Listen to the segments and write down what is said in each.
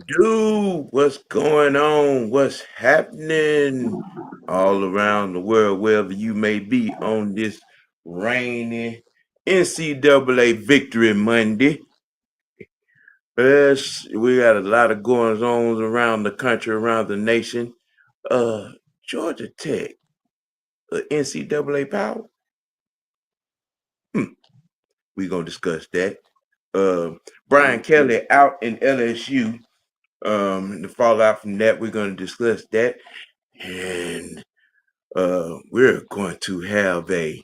do? What's going on? What's happening all around the world, wherever you may be on this rainy NCAA Victory Monday? Yes, we got a lot of goings on around the country, around the nation. Uh, Georgia Tech, NCAA power? Hmm, we gonna discuss that. Brian Kelly out in LSU. The fallout from that, we're gonna discuss that. And we're going to have a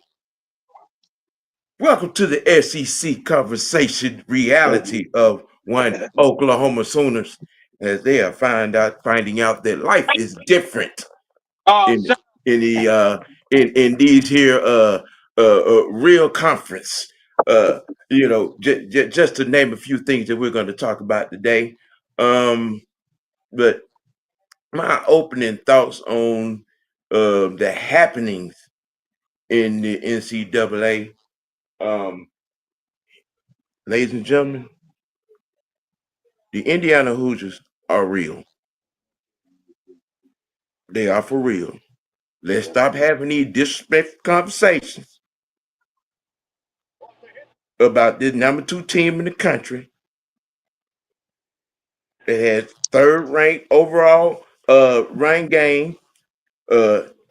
welcome to the SEC conversation reality of one Oklahoma Sooners as they are finding out that life is different in in the in these here real conference. Just to name a few things that we're going to talk about today. But my opening thoughts on the happenings in the NCAA. Um, Ladies and gentlemen, the Indiana Hoosiers are real. They are for real. Let's stop having these disrespectful conversations about this number two team in the country that has third ranked overall run game,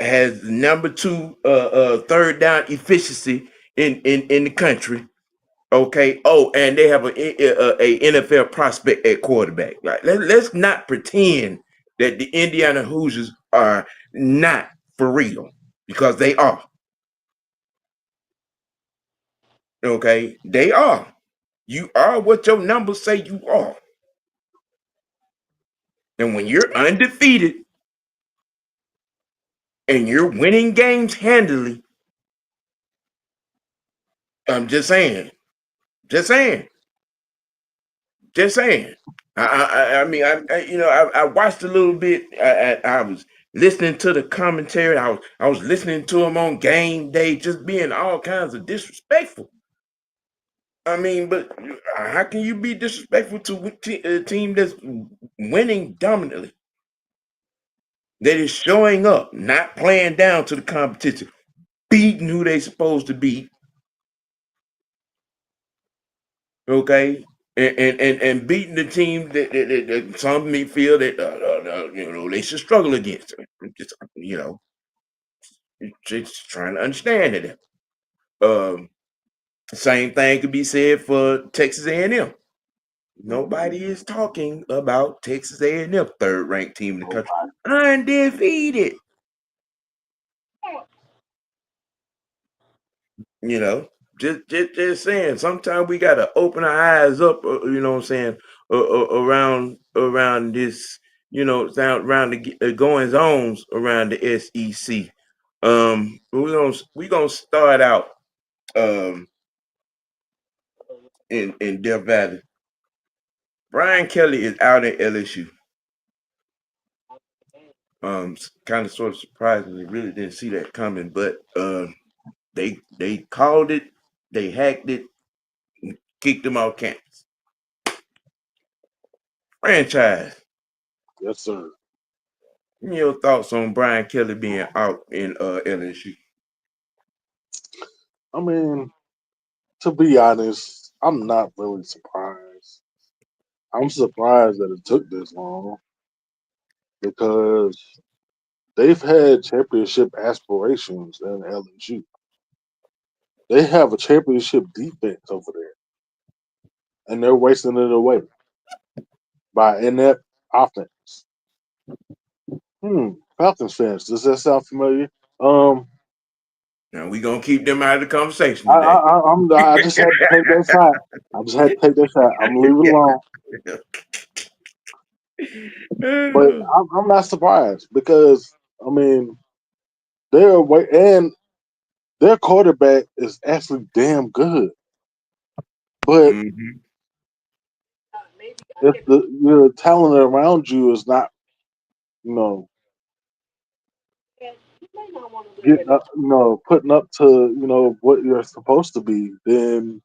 has number two third down efficiency in the country. Okay. Oh, and they have a NFL prospect at quarterback. Like, let's not pretend that the Indiana Hoosiers are not for real because they are. Okay, they are. You are what your numbers say you are. And when you're undefeated and you're winning games handily, I'm just saying, just saying, just saying. I mean, I watched a little bit. I was listening to the commentary. I was listening to him on game day, just being all kinds of disrespectful. I mean, but how can you be disrespectful to a team that's winning dominantly? That is showing up, not playing down to the competition, beating who they supposed to beat. Okay, and beating the team that some may feel that they should struggle against. Just just trying to understand it. Um, Same thing could be said for Texas A&M. Nobody is talking about Texas A&M, third ranked team in the country, undefeated. You know, just saying. Sometimes we gotta open our eyes up. You know what I'm saying? Around this, around the goings ons around the SEC. We gonna start out um in Death Valley. Brian Kelly is out at LSU. Kind of sort of surprisingly, really didn't see that coming, but they called it, they hacked it, kicked him off campus. Franchise. Yes, sir. Your thoughts on Brian Kelly being out in LSU? I mean, to be honest, I'm not really surprised. I'm surprised that it took this long because they've had championship aspirations in LSU. They have a championship defense over there, and they're wasting it away by inept offense. Falcons fans, does that sound familiar? Um, Now we gonna keep them out of the conversation I, I, today. I just had to take that shot. I just had to take that shot. I'm leaving it alone. But I'm not surprised because I mean they're away and their quarterback is actually damn good. But Mhm. if the talent around you is not, you know, getting up, putting up to, what you're supposed to be, then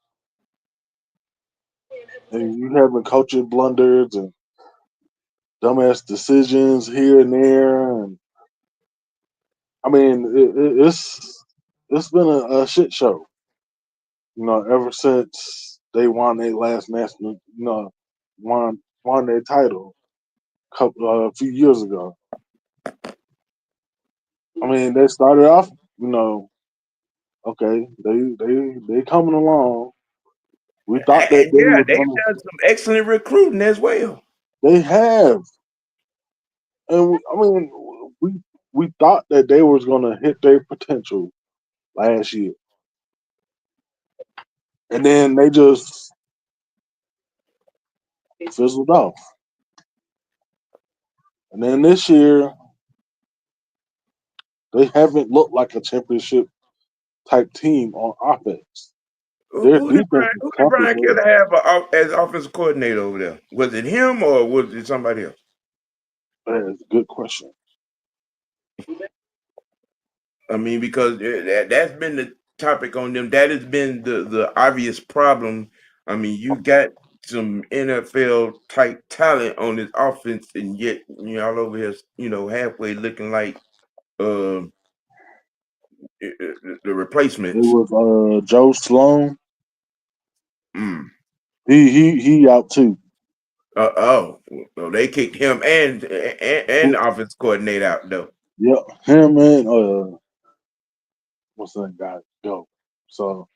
and you having coaching blunders and dumbass decisions here and there, and I mean it's been a shit show. Ever since they won their last national, won their title a few years ago. I mean, they started off, okay, they coming along. We thought that And they yeah, was they've gonna. done some excellent recruiting as well. They have, and I mean, we we thought that they was gonna hit their potential last year, and then they just fizzled off. And then this year, they haven't looked like a championship type team on offense. Their defense is Who did Brian comfortable. Kelly have as offensive coordinator over there? Was it him or was it somebody else? That is a good question. I mean, because that's been the topic on them. That has been the obvious problem. I mean, you got some NFL type talent on this offense, and yet all over here, halfway looking like uh, the It replacements. was Joe Sloan. Mm. He out too. Well, they kicked him and the offense coordinator out though. Yeah, him and what's that guy? Go. So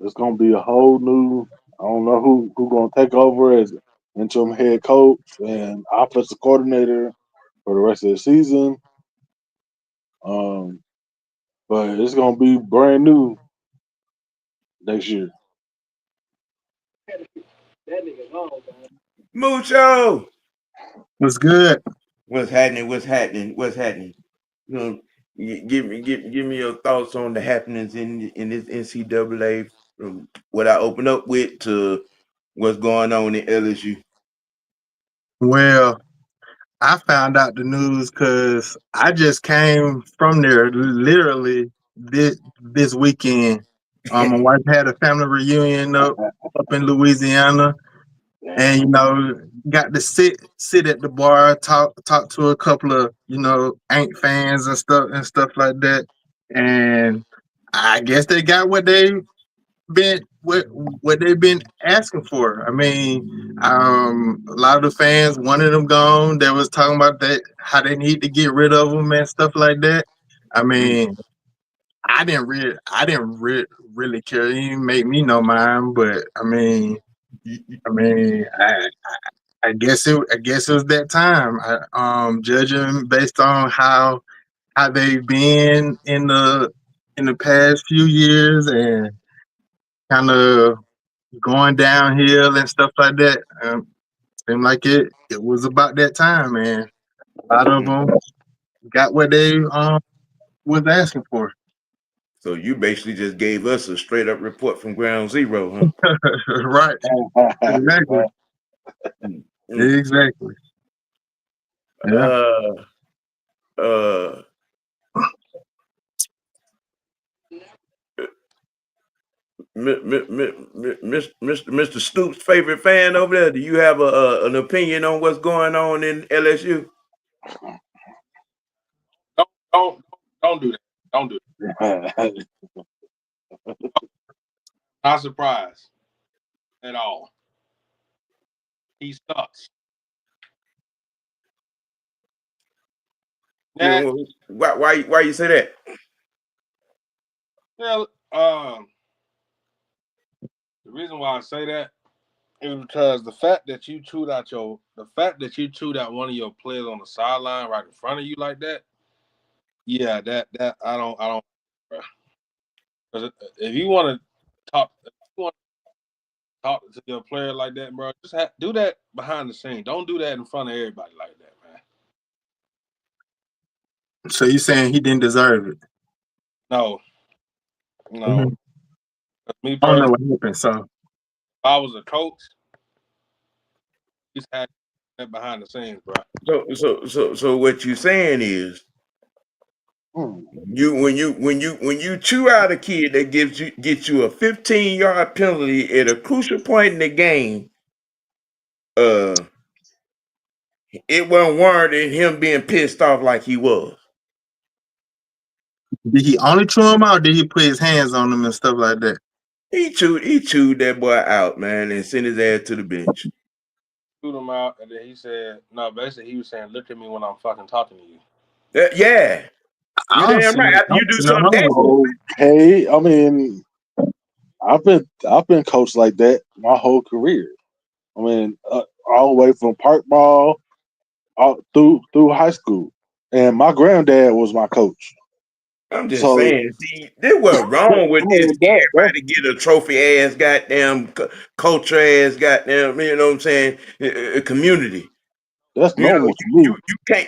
it's gonna be a whole new. I don't know who gonna take over as interim head coach and offensive coordinator for the rest of the season. Um, but it's gonna be brand new next year. Mucho, Was good. what's happening? What's happening? What's happening? You know, give me your thoughts on the happenings in this NCAA from what I open up with to what's going on in LSU. Well, I found out the news because I just came from there literally this weekend. My wife had a family reunion up in Louisiana, and Damn. got to sit at the bar, talk to a couple of Ain't fans and stuff like that. And I guess they got what they've been asking for. I mean, a lot of the fans wanted them gone. They was talking about that how they need to get rid of them and stuff like that. I Mm. mean, really care. It didn't make me no mind, but I guess it was that time. Judging based on how they've been in the past few years and kind of going downhill and stuff like that. Seemed like it was about that time, man. A lot of Mm. them got what they was asking for. So you basically just gave us a straight up report from ground zero, Right. Exactly. huh? Mm. Mm. Exactly. Yeah. Uh, uh, Mr. Stoops' favorite fan over there. Do you have an opinion on what's going on in LSU? Don't don't do that. Don't do that. Not surprised at all. He sucks. That Why you say that? well, the reason why I say that is because the fact that you chewed out one of your players on the sideline right in front of you like that. Yeah, that I don't. Because if you want to talk to your player like that, bro, just do that behind the scene. Don't do that in front of everybody like that, man. So you saying he didn't deserve it? No, no. Mhm. Me I don't know personally, what happened. So if I was a coach, just had that behind the scenes, bro. So what you saying is Hmm. when you chew out a kid that gets you a 15-yard penalty at a crucial point in the game, uh, it wasn't warranted him being pissed off like he was. Did he only chew him out? Did he put his hands on him and stuff like that? He chewed that boy out, man, and sent his ass to the bench. Chewed him out, and then he said, "No, basically he was saying, look at me when I'm fucking talking to you." Yeah, you I don't damn see. right. I After you don't do see nothing something that wrong with Okay, I mean, I've been coached like that my whole career. I mean, all the way from park ball all through high school, and my granddad was my coach. I'm just So saying, see, there was I wrong with this. mean, that Everybody get a trophy ass, goddamn culture ass, goddamn. You know what I'm saying? Community. that's You know, normal to me.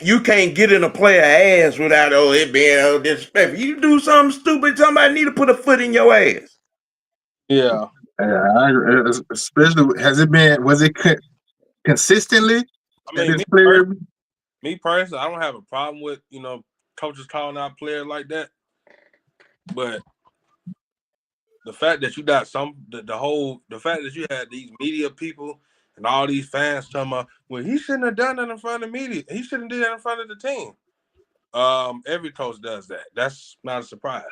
you can't get in a player ass without it being disrespectful. You do something stupid, somebody need to put a foot in your ass. Yeah, Yeah, I agree. Especially has it been? Was it consistently I that mean, this player? me personally, I don't have a problem with coaches calling out players like that, but the fact that you got the fact that you had these media people and all these fans talking about, well, he shouldn't have done that in front of media. He shouldn't do that in front of the team. Every coach does that. That's not a surprise.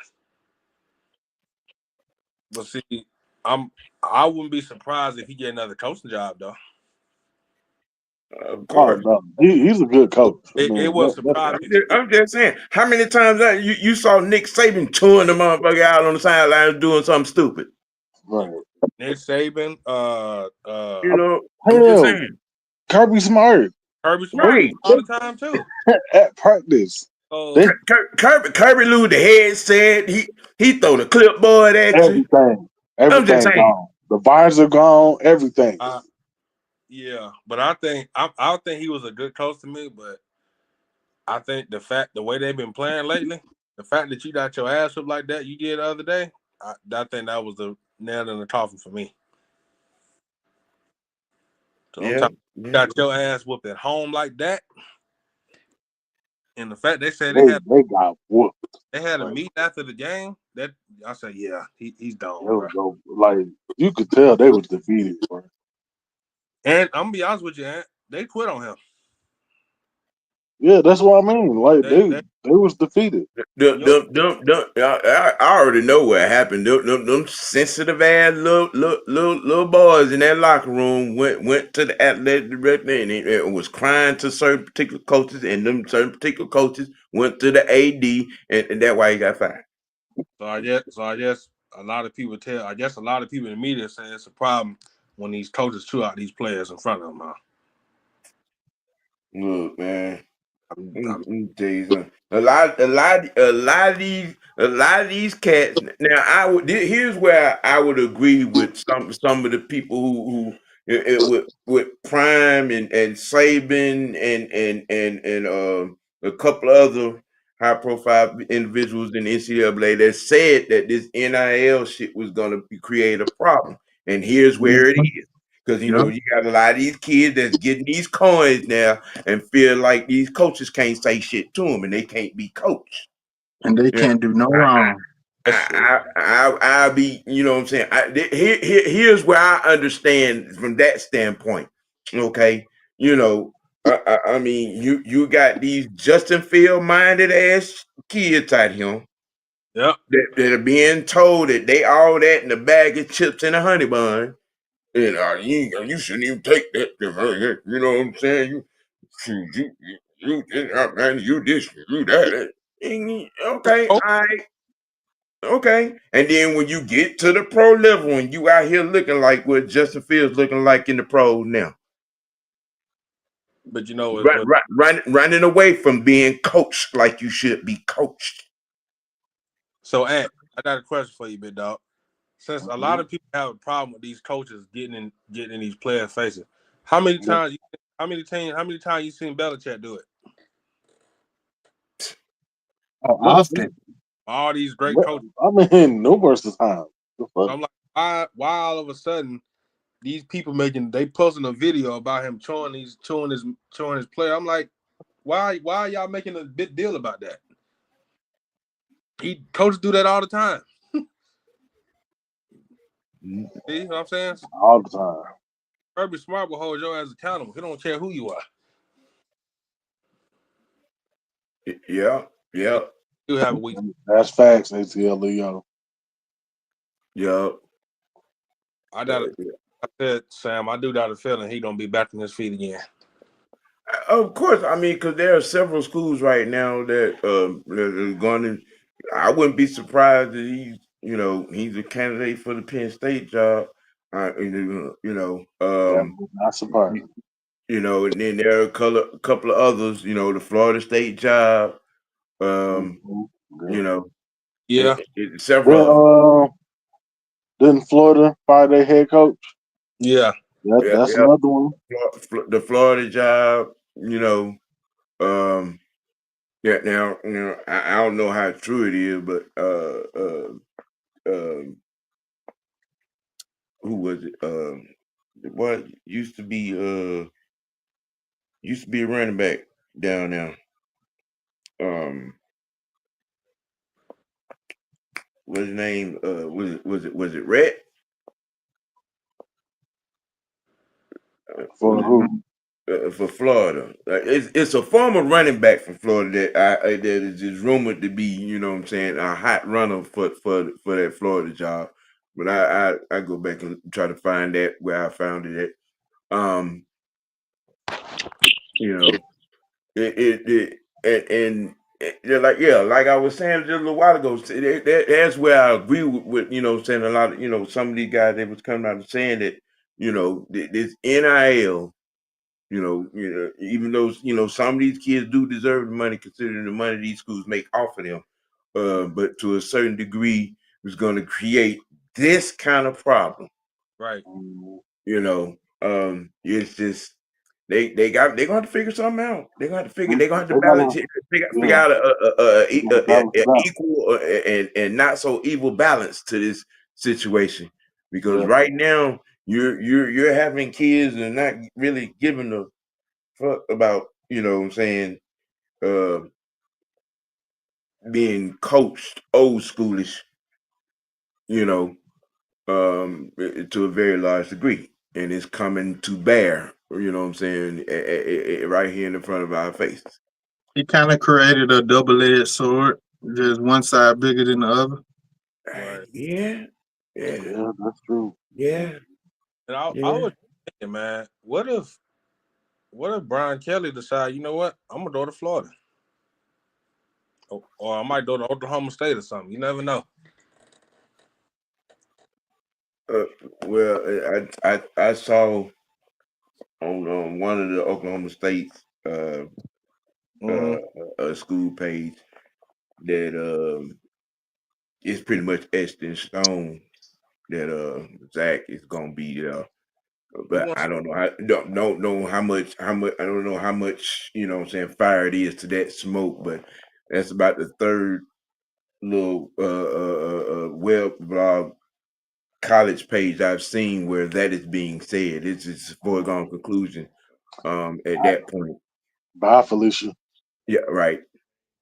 But see, I wouldn't be surprised if he get another coaching job though. Of Oh course. no, he's a good coach. I It mean, wouldn't surprise me if he I'm just saying, how many times you saw Nick Saban chewing the motherfucker out on the sideline doing something stupid? right. Nick Saban, You know, I'm just Hell, saying. Kirby Smart Kirby Smart do Right. it all the time too. at practice, So they Kirby lose the headset. He throw the clipboard at you. I'm just everything saying. gone. The visor gone. Everything. yeah, but I think he was a good coach to me, but I think the way they've been playing lately, the fact that you got your ass up like that you did the other day, I think that was the nail in the coffin for me. So I'm Yeah. talking, you got your ass whooped at home like that, and the fact they said They got whooped. they had a Like meet after the game. That I said, yeah, he's it gone, bro. was like you could tell they was defeated, bro. And I'm gonna be honest with you, Ant, they quit on him. Yeah, that's what I mean. Like They they was defeated. yo, I already know what happened. Them sensitive ass little boys in that locker room went to the athletic director and was crying to certain particular coaches, and them certain particular coaches went to the AD, and that's why he got fired. I guess a lot of people I guess a lot of people in the media say it's a problem when these coaches chew out these players in front of them. Huh? Look, man. I'm, Let me tell you something. A lot of these cats. Now, here's where I would agree with some of the people with Prime and Saban and a couple of other high profile individuals in the NCAA that said that this NIL shit was gonna create a problem. And here's where it is. Because Yep. you got a lot of these kids that's getting these coins now and feel like these coaches can't say shit to them and they can't be coached. And they Yeah. can't do no wrong. I'll be, you know what I'm saying? Here's where I understand from that standpoint. Okay. You know, I mean, you got these Justin Field minded ass kids out here yep. that are being told that they all that in a bag of chips and a honey bun. And you shouldn't even take that. You know what I'm saying? Man, you this, you that. Okay, all right, okay. And then when you get to the pro level and you out here looking like what Justin Fields looking like in the pros now, But you know what? running away from being coached like you should be coached. So, Ant, I got a question for you, big dog. Since a lot of people have a problem with these coaches getting in these players' faces, how many times you seen Belichick do it? Oh, often. All these great coaches. I mean, numerous times. I'm like, why all of a sudden these people they posting a video about him chewing his player? I'm like, why are y'all making a big deal about that? Coaches do that all the time. See what I'm saying? All the time. Kirby Smart will hold your ass accountable. He don't care who you are. Yeah, yeah, You have a week. That's facts, ATL Leo. yeah. I got. I said, Sam, I do got a feeling he gonna be back on his feet again. Of course, I mean, because there are several schools right now that are going to. I wouldn't be surprised that he's a candidate for the Penn State job. That would not surprise me. And then there are a couple of others. The Florida State job. Mhm. You Yeah. know, Yeah, several Then, of them. didn't Florida fire their head coach? yeah. Yeah, That's yeah. another one. The Florida job. Um, yeah. Now, I don't know how true it is, but um, who was it? What used to be a running back down there. Um, what's his name? Was it Rhett? For Was who? it for Florida? It's a former running back from Florida that is just rumored to be, what I'm saying, a hot runner for that Florida job. But I go back and try to find that where I found it at. You know, and they're like, yeah, like I was saying just a little while ago, that's where I agree with saying a lot of, some of these guys, they was coming out and saying that, this NIL, even though, some of these kids do deserve the money considering the money these schools make off of them. But to a certain degree, it's going to create this kind of problem. Right. It's just they're gonna have to figure something out. They're gonna have to They balance gotta, it, figure yeah, out they gotta balance it a out. equal and not so evil balance to this situation. Because Yeah. right now you're having kids and not really giving a fuck about, what I'm saying, uh being coached old schoolish, you know, to a very large degree. And it's coming to bear, what I'm saying, right here in the front of our faces. He kind of created a double-edged sword, just one side bigger than the other. Right. Yeah, yeah, Yeah, that's true. yeah, And I yeah. was thinking, man, what if Brian Kelly decide, you know what, I'm gonna go to Florida, or I might go to Oklahoma State or something. You never know. Uh, well, I saw on one of the Oklahoma State's Mm-hmm. school page that it's pretty much etched in stone that Zach is gonna be there. He But wants. I don't know. I don't know how much I don't know how much, what I'm saying, fire it is to that smoke. But that's about the third little web blog college page I've seen where that is being said. It's just a foregone conclusion. At that point. Bye, Felicia. Yeah. Right. I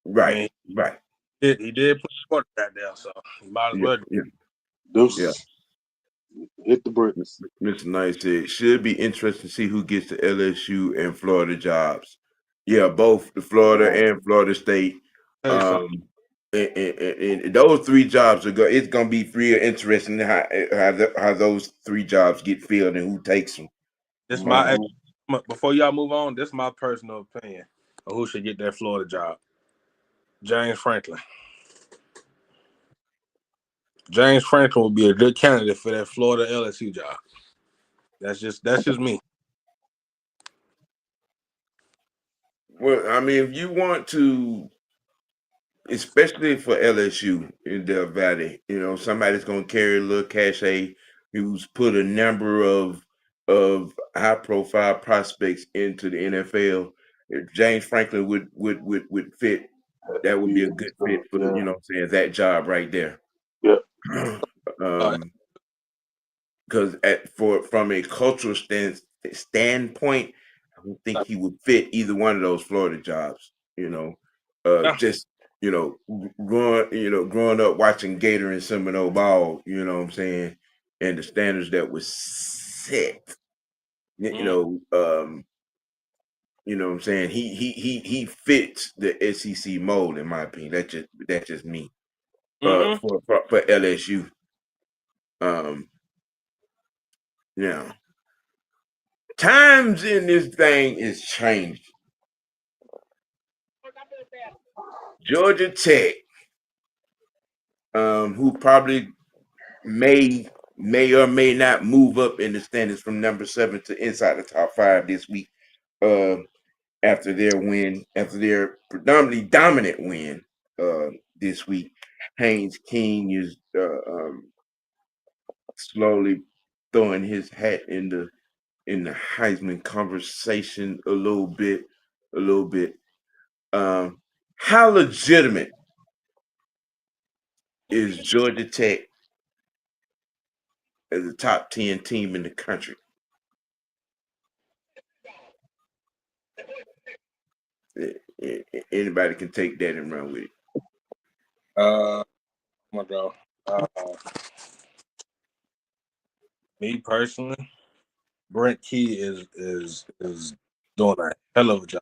Right. mean, Right. he did put the quarterback there, so he might as Yeah. well. Yeah. Yeah. Deuces. Hit the bricks. Mr. Knight said, should be interesting to see who gets the LSU and Florida jobs. Yeah, both the Florida Yeah. and Florida State. Hey, so Um, and those three jobs it's gonna be real interesting how those three jobs get filled and who takes them. this my Mhm. before y'all move on. This is my personal opinion of who should get that Florida job. James Franklin. James Franklin would be a good candidate for that Florida LSU job. That's just me. Well, I mean, if you want to, especially for LSU in Del Valley, somebody's gonna carry a little cachet who's put a number of high profile prospects into the NFL. If James Franklin would fit, that would be a Yeah, good so, fit for yeah, what I'm saying, that job right there. yeah. Uh, um because from a cultural standpoint, I don't think he would fit either one of those Florida jobs. yeah. Just growing up watching Gator and Seminole ball. You know what I'm saying, and the standards that was set. You Mm. know, You know what I'm saying? He fits the SEC mold in my opinion. That's just me. Mm-mm. For LSU. Now times in this thing is changing. Georgia Tech, who probably may or may not move up in the standings from number 7 to inside the top 5 this week. After their predominantly dominant win this week, Haynes King is slowly throwing his hat in the Heisman conversation a little bit. How legitimate is Georgia Tech as a top 10 team in the country? Anybody can take that and run with it. Oh my God. Me personally, Brent Key is doing a hell of a job.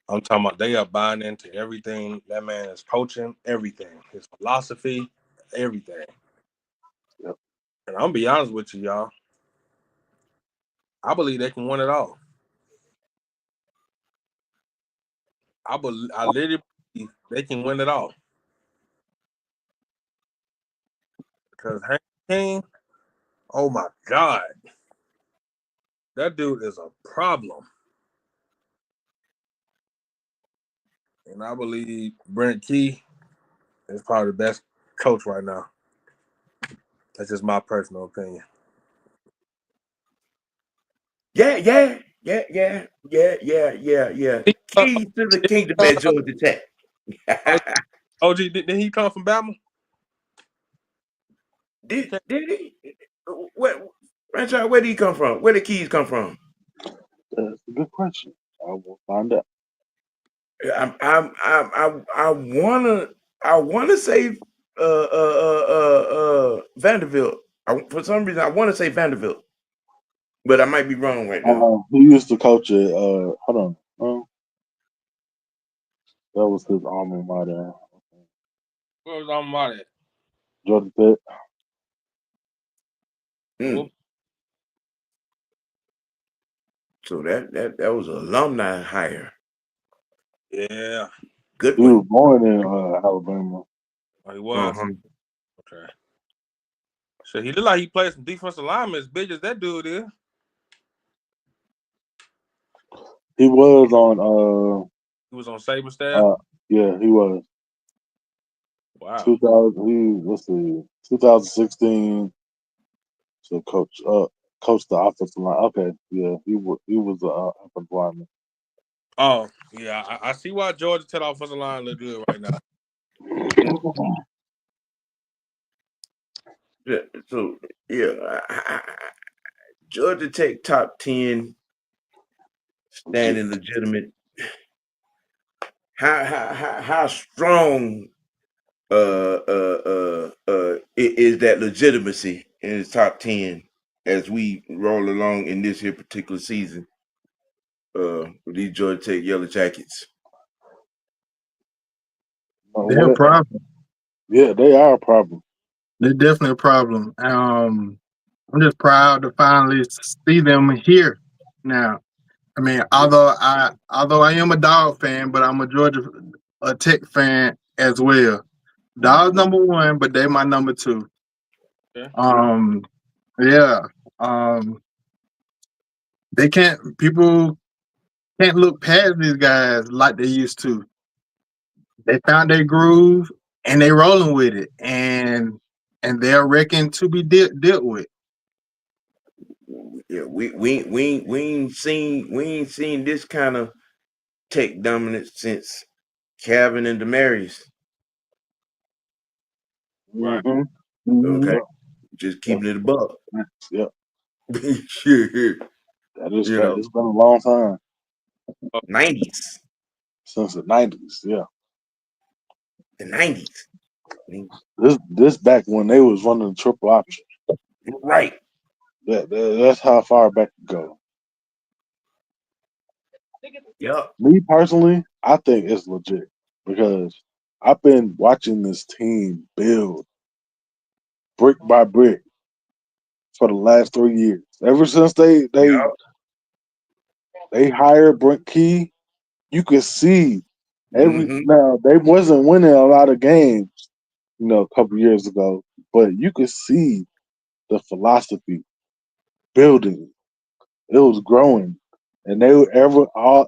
I'm talking about they are buying into everything that man is coaching, everything, his philosophy, everything. Yep. And I'm gonna be honest with you, y'all. I believe they can win it all. I literally believe they can win it all because Hank King, oh my God, that dude is a problem. And I believe Brent Key is probably the best coach right now. That's just my personal opinion. Yeah. Keys to the kingdom at Georgia Tech. OG, did he come from Bama? did he? What? Franchise, where did he come from? Where did Keys come from? That's a good question. I will find out. I wanna say Vanderbilt. For some reason I wanna say Vanderbilt, but I might be wrong right now. He used to coach at hold on. That was his alma mater. What was on my Georgia Tech. Hmm. So that was an alumni hire. Yeah. Good He was one. born in Alabama. Oh, he was? Uh-huh. Okay. So he looked like he played some defensive linemen as big as that dude is. He was on He was on Saban staff. yeah, he was. Wow. 2016 to coach the offensive line. Okay, yeah, he was the offensive lineman. Oh, yeah. I see why Georgia Tech offensive line look good right now. Yeah, so yeah, Georgia Tech top 10 standing legitimate. How strong is that legitimacy in the top 10 as we roll along in this here particular season with these Georgia Tech Yellow Jackets? They're a problem. Yeah, they are a problem. They're definitely a problem. I'm just proud to finally see them here now. I mean, although I am a Dog fan, but I'm a Georgia Tech fan as well. Dogs number one, but they my number two. Yeah. Yeah. People can't look past these guys like they used to. They found their groove and they rolling with it, and they're reckoned to be dealt with. Yeah, we ain't seen this kind of Tech dominance since Calvin and Demarius. Right. Okay, Yeah. just keeping it above. Yeah, Sure. that is You fact. know, It's been a long time 90s, since the '90s. Yeah, the 90s. this back when they was running the triple option. Right. That's how far back you go. Yep. Me personally, I think it's legit because I've been watching this team build brick by brick for the last 3 years. Ever since Yep. they hired Brent Key, you could see every Mm-hmm. now they wasn't winning a lot of games, a couple years ago, but you could see the philosophy building. It was growing, and they were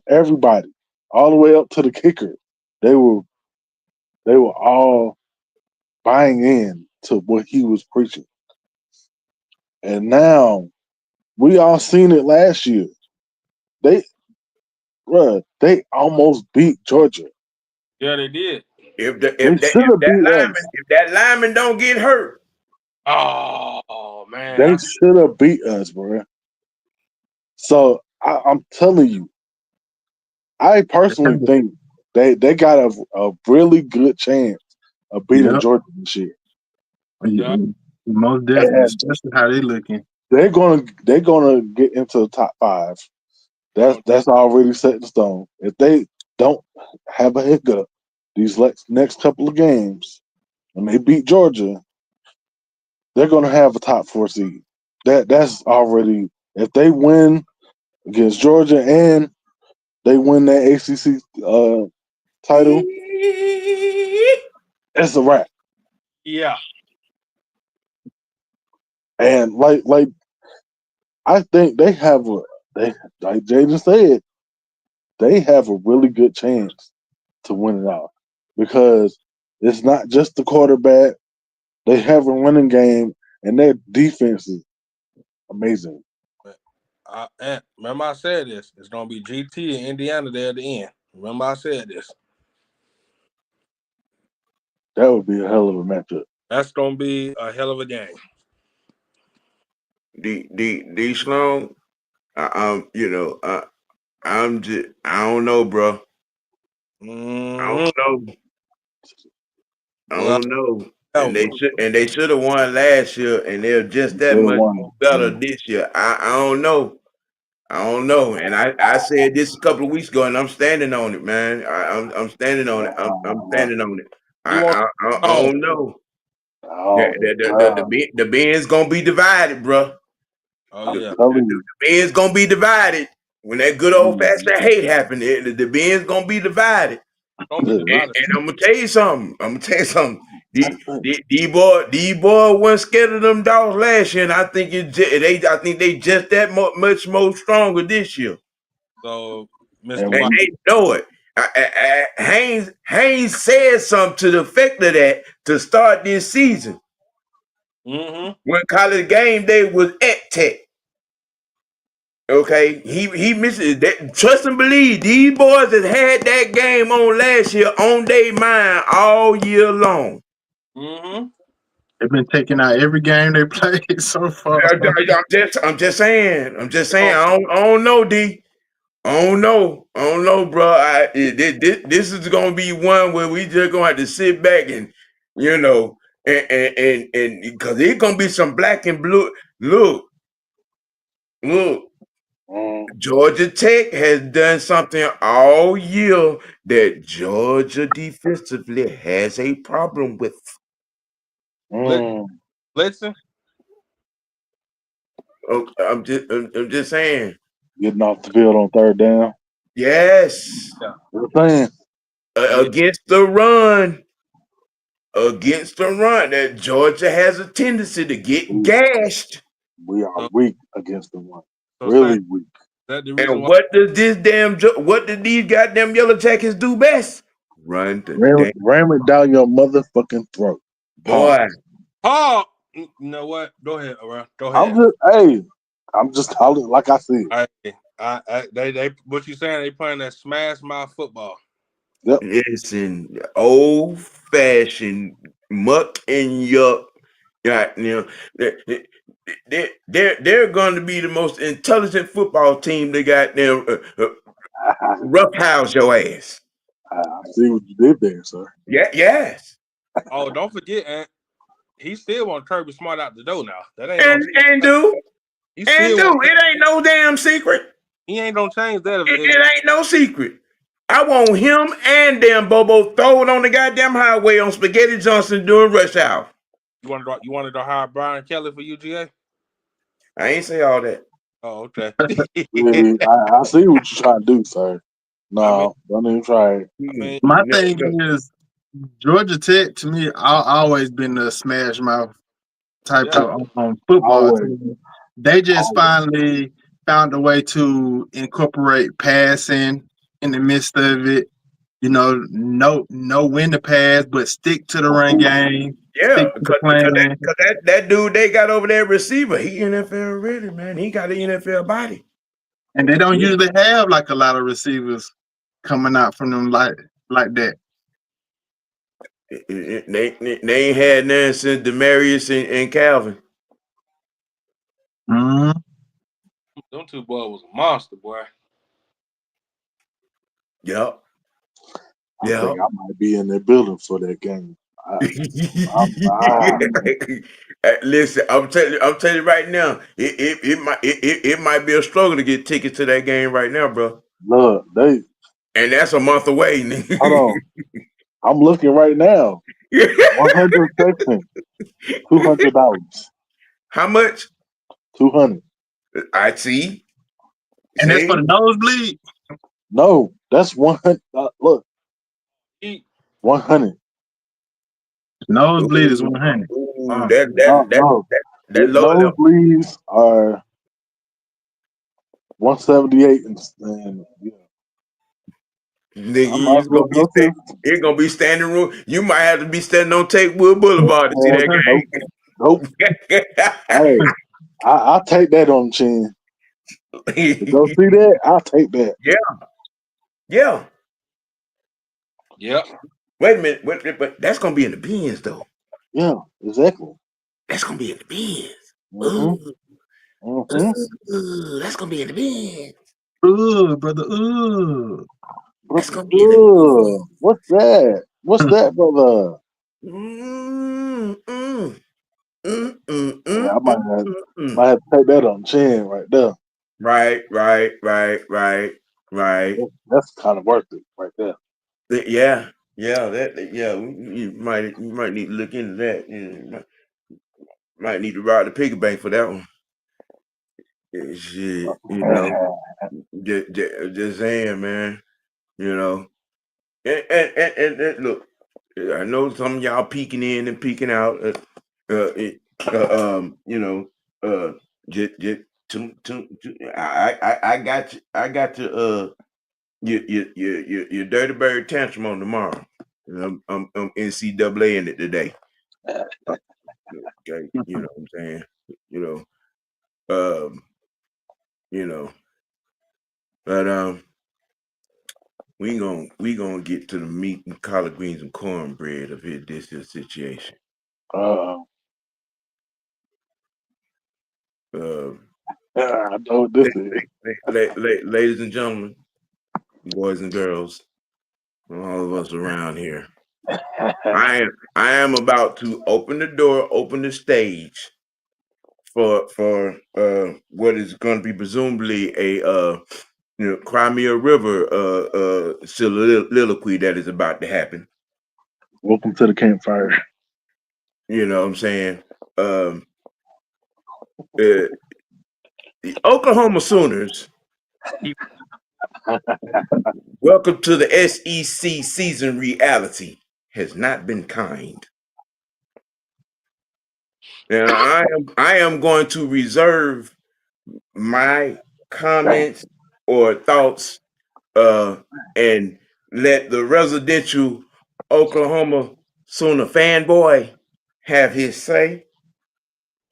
everybody all the way up to the kicker. They were all buying in to what he was preaching, and now we all seen it last year. They, they almost beat Georgia. Yeah, they did. If the They if that should if have that beat lineman us. if that lineman don't get hurt, Oh man, They should have beat us, bro. So I'm telling you, I personally think they got a really good chance of beating Yep. Georgia this year, yeah. Most definitely, and especially how they looking. they're gonna get into the top five. Oh, That's already set in stone. If they don't have a hiccup these next couple of games and they beat Georgia, they're gonna have a top four seed. That's already if they win against Georgia and they win that ACC title, it's a wrap. yeah. And like I think they like Jaden said, they have a really good chance to win it out because it's not just the quarterback. They have a running game, and their defense is amazing. Remember I said this. It's gonna be GT and Indiana there at the end. Remember I said this. That would be a hell of a matchup. That's gonna be a hell of a game. D Sloan, I'm just I don't know, bro. I Mm-hmm. don't know. I Well, don't know. And ever. they should have won last year, and they're just that They're much one. more better Yeah. this year. I don't know. I don't know. And I said this a couple of weeks ago, and I'm standing on it, man. I'm standing on it. I'm standing on it. You want I oh don't know. Oh, wow. The Ben's gonna be divided, bro. oh I'm yeah. telling you. The Ben's gonna be divided. When that good old fashioned hate happened, the Ben's gonna be divided. Don't be divided. And I'm gonna tell you something. I'm gonna tell you something. That's it. The boy wasn't scared of them dogs last year, and I think I think they just that much more stronger this year, So Mr. And and White. they know it. Haynes said something to the effect of that to start this season Mm-hmm. when college game day was at Tech. Okay, he missed it. Trust and believe, these boys that had that game on last year on their mind all year long. Mm-hmm. They've been taking out every game they played so far. I'm just saying. I'm just saying. Oh, I don't know, D. I don't know, bro. This is gonna be one where we just gonna have to sit back and, you know, and because it's gonna be some black and blue. Look. mm, Georgia Tech has done something all year that Georgia defensively has a problem with. mm, listen. Oh, I'm just saying. getting off the field on third down. Yes, Yeah. What I'm saying. Yeah. against the run, that Georgia has a tendency to get We, gashed. we are So, weak against the one. so Sam, Really weak. that the reason And why. what did these goddamn yellow jackets do best? Run the damn Ram it down your motherfucking throat. Pause. boy. Oh, you know what? Go ahead, Around. Go I'm ahead. just telling like I said. They what you saying? They playing that smash my football. Yep. Listen, old fashioned muck and yuck. Yeah, they're going to be the most intelligent football team. They got them roughhouse your ass. I see what you did there, sir. Yeah, yes, Oh, don't forget, Ant. He still want Kirby Smart out the door now. That ain't no. and He do still want. it ain't no damn secret. He ain't gonna change that. It ain't no secret. I want him and damn Bobo throwing on the goddamn highway on Spaghetti Johnson during rush hour. You wanted to hire Brian Kelly for UGA? I ain't say all that. Oh, okay. Yeah, I see what you're trying to do, sir. I mean, No, don't even try it. I mean, My No, thing no. is Georgia Tech to me, always been the smash mouth type yeah. of football Always, team. They just always. finally found a way to incorporate passing in the midst of it. You know when to pass, but stick to the run game, Yeah, stick to the because plan. that dude they got over there receiver, he NFL ready, man. He got an NFL body. And they don't Yeah. usually have like a lot of receivers coming out from them like that. They ain't had none since Demarius and Calvin. Mm-hmm. Them two boys was a monster, boy. Yep. I Yep. think I might be in the building for that game. I, Listen, I'm telling you right now, it might be a struggle to get tickets to that game right now, bro. look, And that's a month away. hold on. I'm looking right now. 100 section, $200. How much? 200. I see. And that's for See? the nosebleed. No, that's 100. Look, He 100. Nosebleed is Ooh, 100. ooh, Wow. No, that low those level. leaves are 178, and yeah, I Nigga, might as well go to. it's gonna be standing room. You might have to be standing on Takewood Boulevard to see Man, nope, nope. that Hey, I'll take that on the chin. To go game. see that, I'll take that. Yeah, yeah. yep. Wait a minute, but that's gonna be in the bins though. Yeah, exactly. That's gonna be in the bins. Mm-hmm. Ooh, Mm-hmm. that's gonna be in the bins. Ooh, brother. Ooh. That's gonna be in the bins. What's that? What's that, brother? Mm, mm, mm, mm, Yeah, mm, I mm, might mm. might have to take that on the chin right there. Right. That's kind of worth it right there. Yeah, yeah. You might need to look into that. Might need to ride the piggy bank for that one. Shit, just saying, man. You know, and look, I know some of y'all peeking in and peeking out. You know, just I got you. I got you. Your dirty bird tantrum on tomorrow. I'm NCAA in it today. Okay, you know what I'm saying. You um, you know, but we gonna get to the meat and collard greens and cornbread of this here situation. Uh, Uh, I know what this is. ladies and gentlemen, boys and girls, all of us around here. I am about to open the door, open the stage for what is going to be presumably a Crimea River soliloquy that is about to happen. Welcome to the campfire. You know what I'm saying? Um, the Oklahoma Sooners, welcome to the SEC season reality, has not been kind. Now I am going to reserve my comments or thoughts and let the residential Oklahoma Sooner fanboy have his say.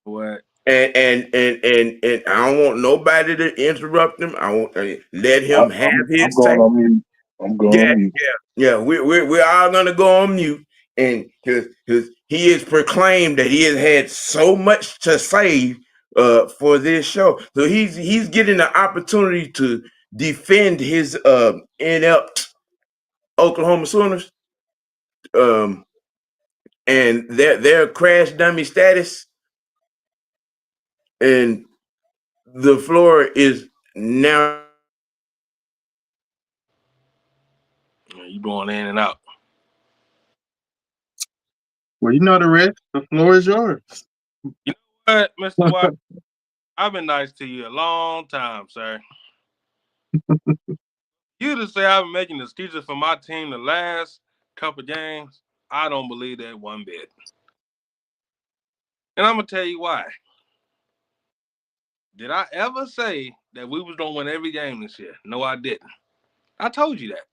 What? And I don't want nobody to interrupt him. I want let him have I'm his say. going on mute. I'm going Yeah, on mute. yeah. We're all gonna go on mute, and because he has proclaimed that he has had so much to say for this show, so he's getting the opportunity to defend his inept Oklahoma Sooners um and their crash dummy status, and the floor is now Yeah, you going in and out. Well, you know the rest. The floor is yours. You know what, Mr. White? I've been nice to you a long time, sir. You to say I've been making excuses for my team the last couple games, I don't believe that one bit. And I'm gonna tell you why. Did I ever say that we was gonna win every game this year? No, I didn't. I told you that.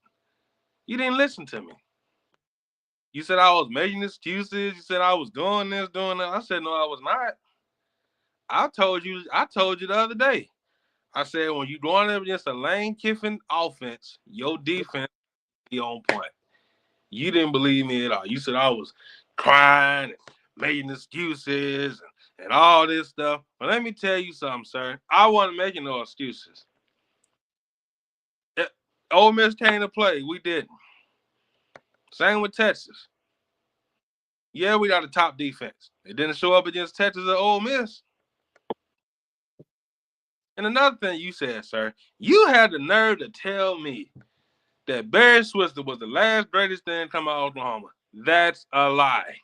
You didn't listen to me. You said I was making excuses. You said I was doing this, doing that. I said no, I was not. I told you the other day. I said when you going up against a Lane Kiffin offense, your defense be on point. You didn't believe me at all. You said I was crying and making excuses and all this stuff. But let me tell you something, sir. I wasn't making no excuses. Ole Miss came to play. We didn't. Same with Texas. Yeah, we got a top defense. It didn't show up against Texas or Ole Miss. And another thing you said, sir, you had the nerve to tell me that Barry Switzer was the last greatest thing to come out of Oklahoma. That's a lie.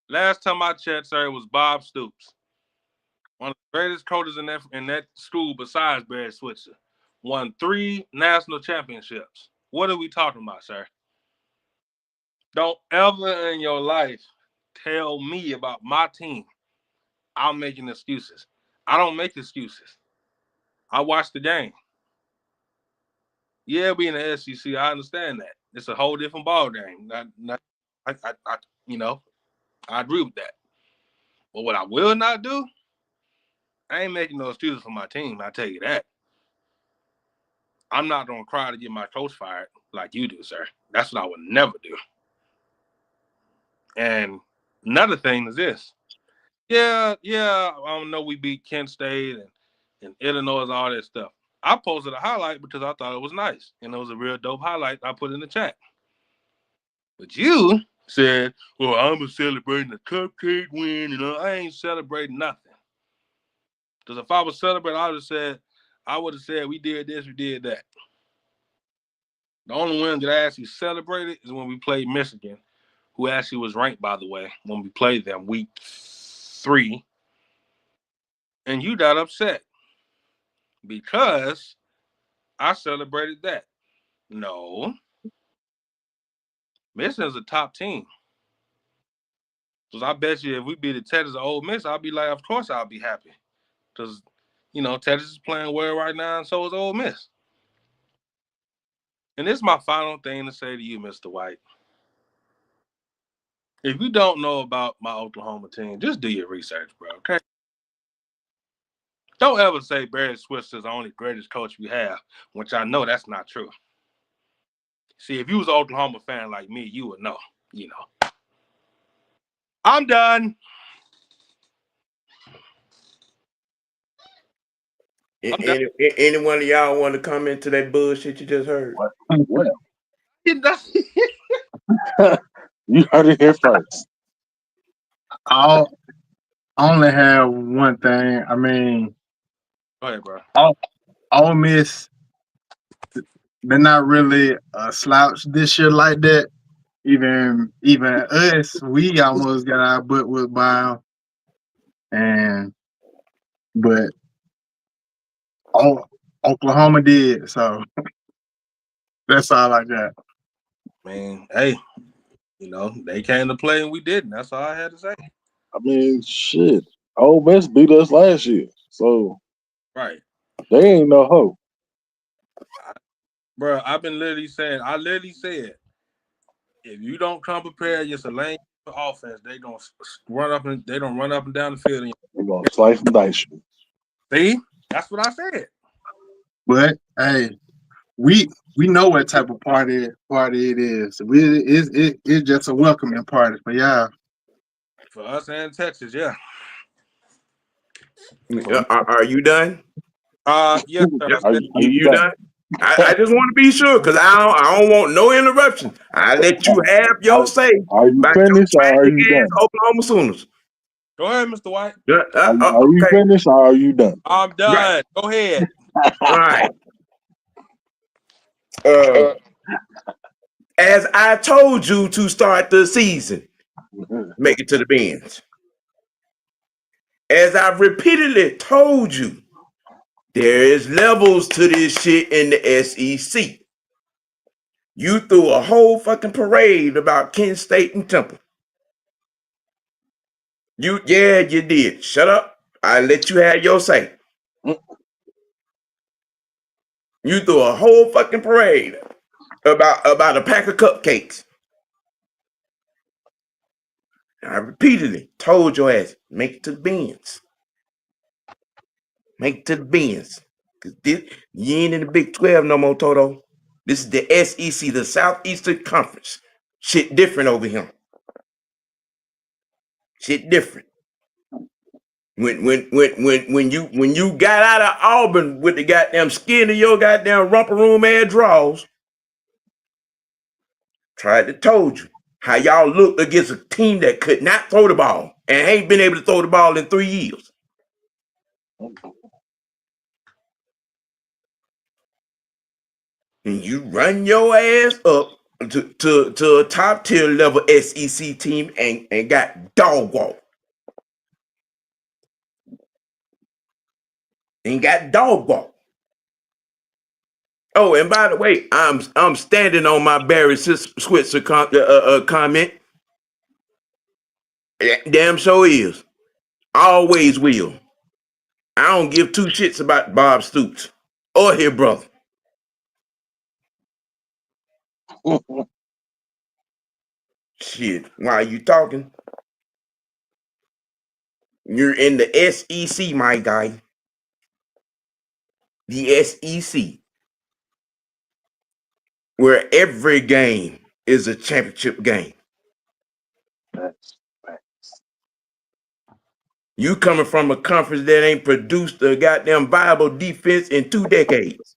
Last time I checked, sir, it was Bob Stoops. One of the greatest coaches in that school besides Barry Switzer. Won 3 national championships. What are we talking about, sir? Don't ever in your life tell me about my team. I'm making excuses. I don't make excuses. I watch the game. Yeah, we in the SEC. I understand that. It's a whole different ball game. I agree with that. But what I will not do, I ain't making no excuses for my team. I tell you that. I'm not gonna cry to get my coach fired like you do, sir. That's what I would never do. And another thing is this. Yeah, I don't know we beat Kent State and Illinois and all that stuff. I posted a highlight because I thought it was nice. And it was a real dope highlight I put in the chat. But you said, well, I'm celebrating a cupcake win, I ain't celebrating nothing. Because if I was celebrating, I would have said we did this, we did that. The only win that I actually celebrated is when we played Michigan, who actually was ranked, by the way, when we played them week 3. And you got upset because I celebrated that. No. Michigan's a top team. Because I bet you if we beat the Texas or Ole Miss, I'll be like, of course I'll be happy. Because, Texas is playing well right now, and so is Ole Miss. And this is my final thing to say to you, Mr. White. If you don't know about my Oklahoma team, just do your research, bro, okay? Don't ever say Barry Switzer is the only greatest coach we have, which I know that's not true. See, if you was an Oklahoma fan like me, you would know, I'm done. Any one of y'all want to comment to that bullshit you just heard? Well, You you heard it here first. I only have one thing. I mean, go ahead, bro. Ole Miss, they're not really a slouch this year like that. Even us, we almost got our butt whipped by them. But Oklahoma did, so that's all I got. Man, hey, they came to play and we didn't. That's all I had to say. I mean, shit. Ole Miss beat us last year, so right. They ain't no hope. Bro, I literally said, if you don't come prepared against a lane offense, they gonna run up and down the field. They're gonna slice and dice you. See, that's what I said. But hey, we know what type of party it is. It's just a welcoming party for y'all. For us and Texas, yeah. Are you done? Yes, sir. You done? I just want to be sure because I don't want no interruption. I let you have your say. Are you about finished your or are you done? Oklahoma Sooners. Go ahead, Mr. White. Are you finished or are you done? I'm done. Right. Go ahead. All right. As I told you to start the season, make it to the bins. As I've repeatedly told you, there is levels to this shit in the SEC. You threw a whole fucking parade about Kent State and Temple. You did. Shut up. I let you have your say. You threw a whole fucking parade about a pack of cupcakes. I repeatedly told your ass, make it to the bins. Make it to the bins. Cause this, you ain't in the Big 12 no more, Toto. This is the SEC, the Southeastern Conference. Shit different over here. Shit different. When you got out of Auburn with the goddamn skin of your goddamn romper room ass draws, tried to told you how y'all looked against a team that could not throw the ball and ain't been able to throw the ball in 3 years. And you run your ass up to a top tier level SEC team and got dog walk. And got dog walk. Oh, and by the way, I'm standing on my Barry Switzer comment. Damn sure is. Always will. I don't give two shits about Bob Stoops or his brother. Shit, while you talking, you're in the SEC, my guy. The SEC, where every game is a championship game. You coming from a conference that ain't produced a goddamn viable defense in 2 decades.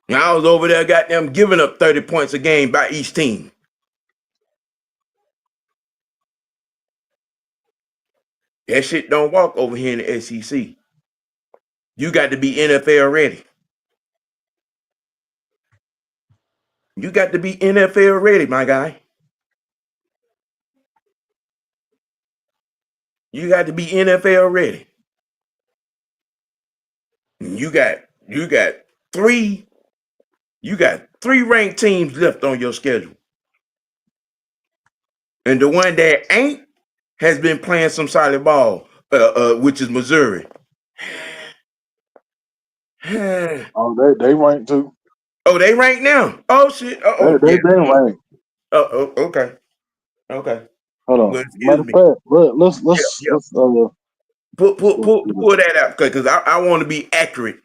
And I was over there goddamn giving up 30 points a game by each team. That shit don't walk over here in the SEC. You got to be NFL ready. You got to be NFL ready, my guy. You got to be NFL ready. You got three ranked teams left on your schedule. And the one that ain't has been playing some solid ball, which is Missouri. Oh, they ranked too. Oh, they ranked now. Oh shit. They ranked. Oh, okay. Okay. Hold on. Well, Matter excuse of me. fact, let's Yeah. Pull that out because I want to be accurate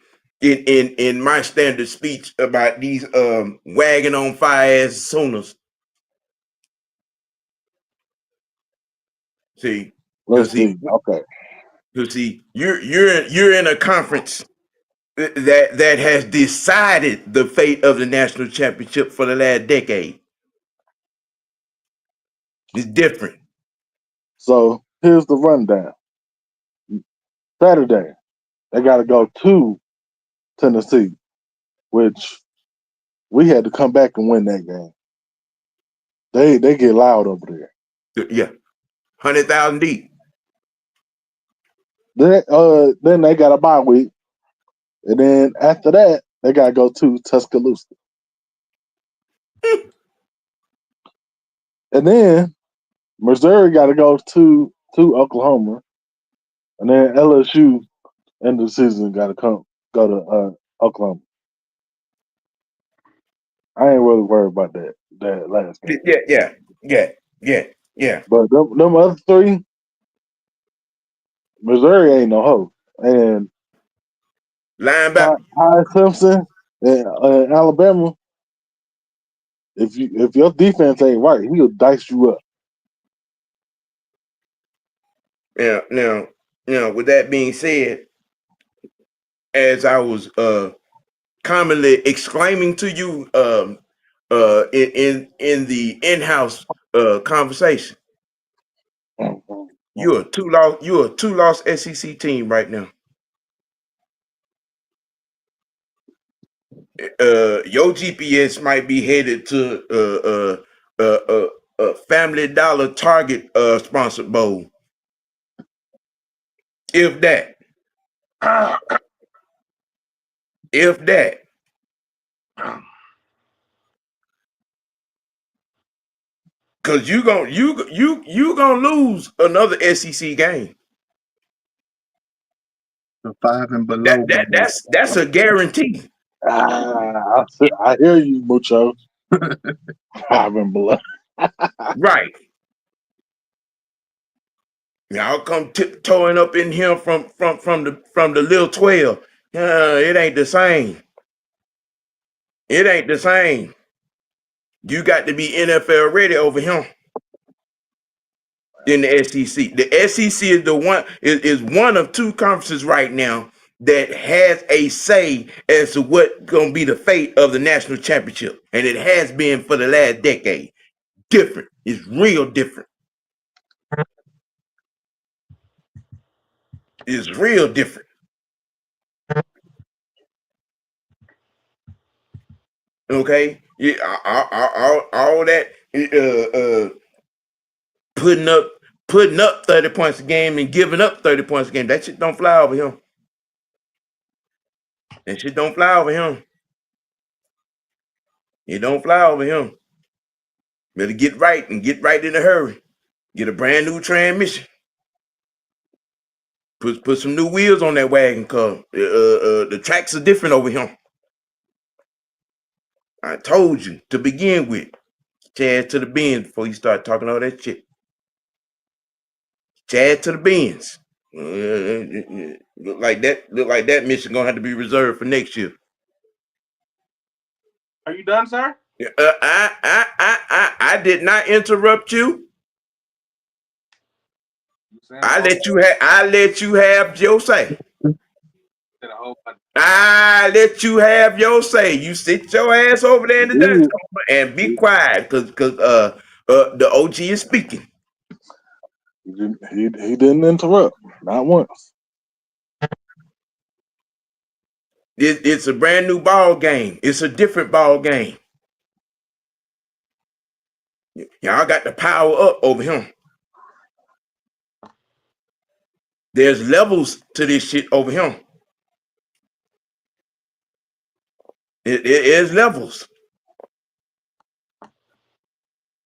in my standard speech about these wagging on fire ass Sooners. See, let's see. Okay. You're in a conference that has decided the fate of the national championship for the last decade. It's different. So here's the rundown. Saturday, they got to go to Tennessee, which we had to come back and win that game. They get loud over there. Yeah, 100,000 deep. Then they got a bye week, and then after that they got to go to Tuscaloosa, and then Missouri got to go to Oklahoma, and then LSU end of the season got to go to Oklahoma. I ain't really worried about that last game. Yeah. But them other three, Missouri ain't no hoe. And Linebacker. Ty Simpson and Alabama, if your defense ain't right, he'll dice you up. Now, with that being said, as I was commonly exclaiming to you in the in-house conversation, you're a two loss SEC team right now. your GPS might be headed to Family Dollar Target sponsored bowl, if that, if that. Cause you gonna lose another SEC game. The 5 and below. That's a guarantee. I hear you, Mucho. I've been blood. Right. Y'all come tiptoeing up in here from the little 12. It ain't the same. It ain't the same. You got to be NFL ready over here in the SEC. The SEC is one of two conferences right now that has a say as to what gonna be the fate of the national championship, and it has been for the last decade. Different. It's real different. It's real different. Okay, yeah, all that putting up 30 points a game and giving up 30 points a game. That shit don't fly over him. That shit don't fly over him. It don't fly over him. Better get right and get right in a hurry. Get a brand new transmission. Put some new wheels on that wagon, cause the tracks are different over here. I told you to begin with. Chad to the bins before you start talking all that shit. Chad to the bins. Look like that mission gonna have to be reserved for next year. Are you done, sir? I did not interrupt you. I let you have your say. I let you have your say. You sit your ass over there in the Dutch and be quiet, cause the OG is speaking. He didn't interrupt, not once. It's a brand new ball game. It's a different ball game. Y'all got the power up over him. There's levels to this shit over him. It is levels.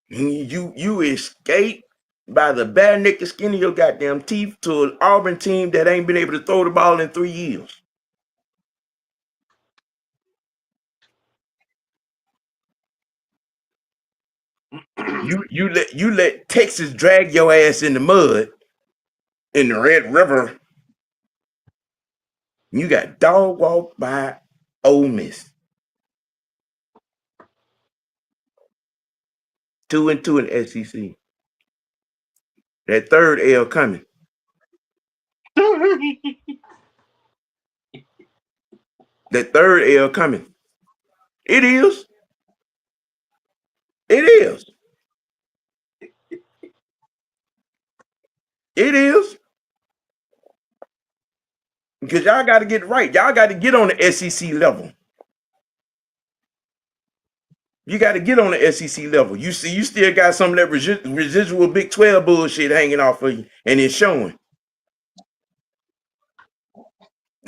You escape by the bare naked skin of your goddamn teeth to an Auburn team that ain't been able to throw the ball in 3 years. You let Texas drag your ass in the mud in the Red River. You got dog walked by Ole Miss. 2-2 in SEC. That third L coming. That third L coming. It is. It is. It is. Because y'all got to get it right. Y'all got to get on the SEC level. You got to get on the SEC level. You see, you still got some of that residual Big 12 bullshit hanging off of you, and it's showing.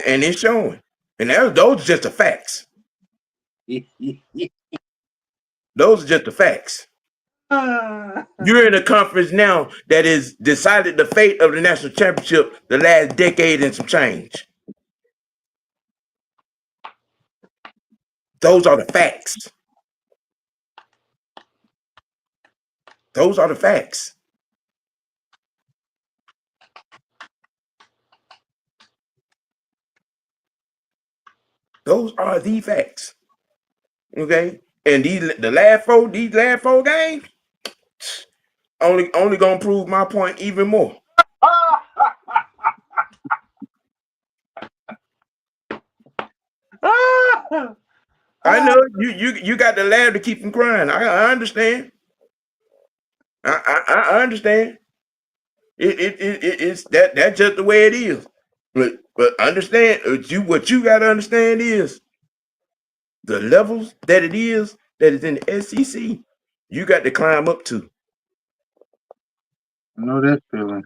And it's showing. And those are just the facts. Those are just the facts. You're in a conference now that has decided the fate of the national championship the last decade and some change. Those are the facts. Those are the facts. Those are the facts. Okay? And these last four games only gonna prove my point even more. I know you got the lab to keep from crying. I understand. I understand. It's that's just the way it is. But understand what you got to understand is the levels that is in the SEC, you got to climb up to. I know that feeling.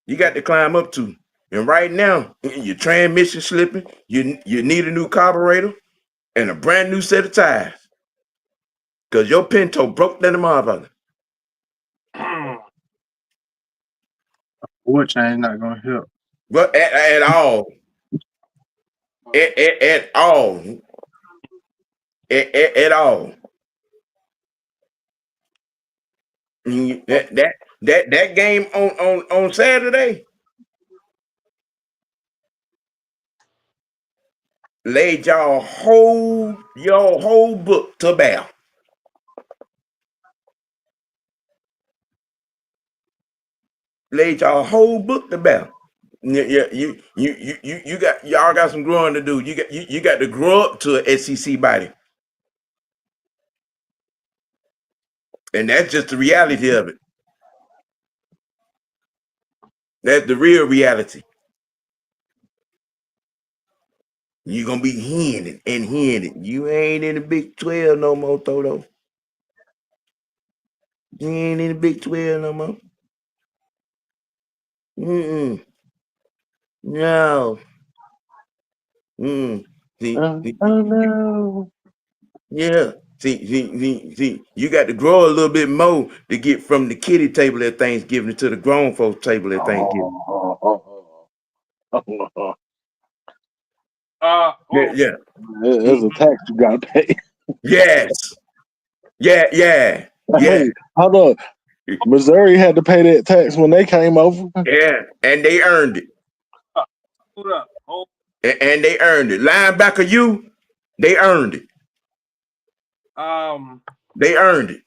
You got to climb up to. And right now, your transmission slipping. You need a new carburetor and a brand new set of tires. Because your Pinto broke than a motherfucker. Oil change not gonna help. But at all. At all. At all. That game on Saturday laid your whole book to bear. Laid your whole book to bear. Yeah, you got y'all got some growing to do. You got to grow up to an SEC body, and that's just the reality of it. That's the real reality. You're gonna be hearing it and hearing it. You ain't in the Big 12 no more, Toto. You ain't in the Big 12 no more. No. See, Oh no. yeah. See, you got to grow a little bit more to get from the kiddie table at Thanksgiving to the grown folks table at Thanksgiving. Yeah. There's a tax you got to pay. Yes. Yeah. Hey, hold on. Missouri had to pay that tax when they came over. Yeah, and they earned it. Hold up. And they earned it. Linebacker, they earned it. They earned it.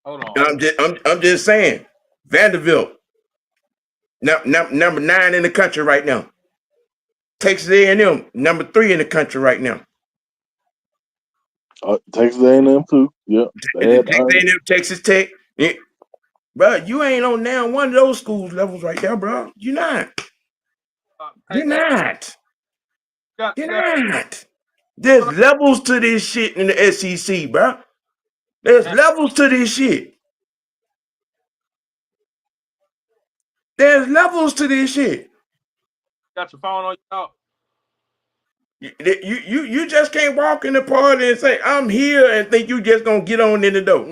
Hold on. I'm just saying, Vanderbilt, number 9 in the country right now. Texas A&M, number 3 in the country right now. Texas A&M too. Yep. Texas A&M, Texas Tech. Yeah. Bro, you ain't on now one of those schools levels right there, bro. You're not. You're not. You're not. There's levels to this shit in the SEC, bro. There's levels to this shit. There's levels to this shit. Got your phone on your dog. You just can't walk in the party and say, I'm here, and think you just gonna get on in the door.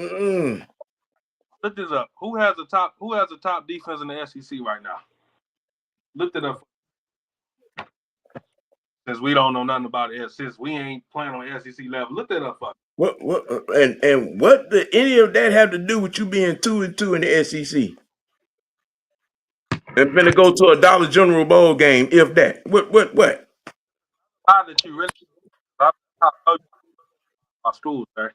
Look this up. Who has the top defense in the SEC right now? Look it up. Since we don't know nothing about it, since we ain't playing on SEC level, look that up. What do any of that have to do with you being 2-2 in the SEC? And gonna go to a Dollar General bowl game, if that. What? How that you really? I know our schools, sir.